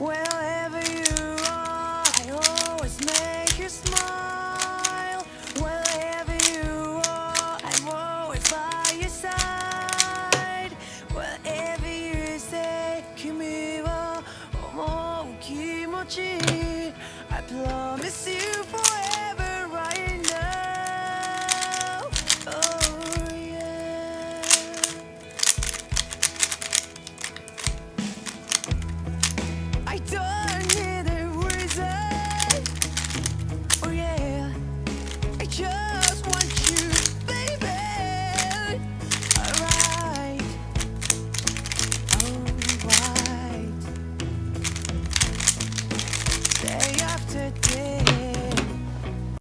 Wherever you are, I always make you smile. Wherever you are, I'm always by your side. Whatever you say, 君は思う気持ち I promise you